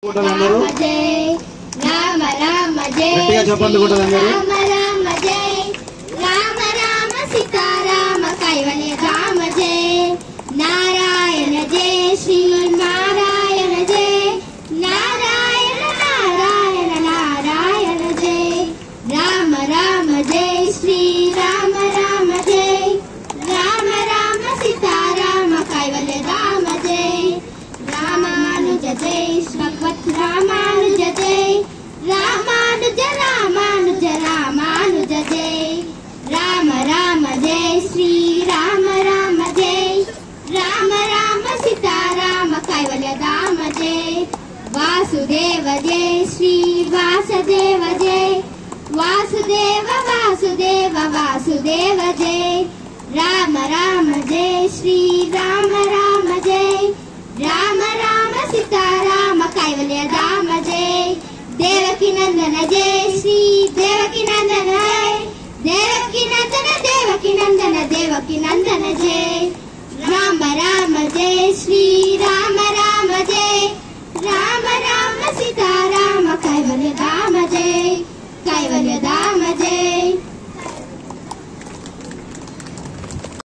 రామ జై రామ రామ జై గట్టిగా చెప్పండి కూడా రామ రామ జై రామ రామ సీతారామ కైవల్య రామ జై నారాయణ జై శ్రీ నారాయణ జై నారాయణ నారాయణ నారాయణ జై రామ రామ జై శ్రీ రామ రామ జై రామ రామ సీతారామ కైవల్య రామ జై రామానుజ జై భగవత్ రామానుజ జై రామానుజ రామానుజ రామానుజ జై రామ రామ జై శ్రీ రామ రామ జై రామ రామ సీతారామ కైవల్య రామ జై వాసుదేవ జై శ్రీ వాసుదేవ జై వాసుదేవ వాసుదేవ వాసుదేవ జై రామ రామ జై శ్రీ రామ రామ జై రామ రామ సీతారామ కైవల్య రామ జై దేవకి నందన జై శ్రీ దేవకి నందన జై దేవకి నందన దేవకి నందన దేవకి నందన జై రామ రామ జై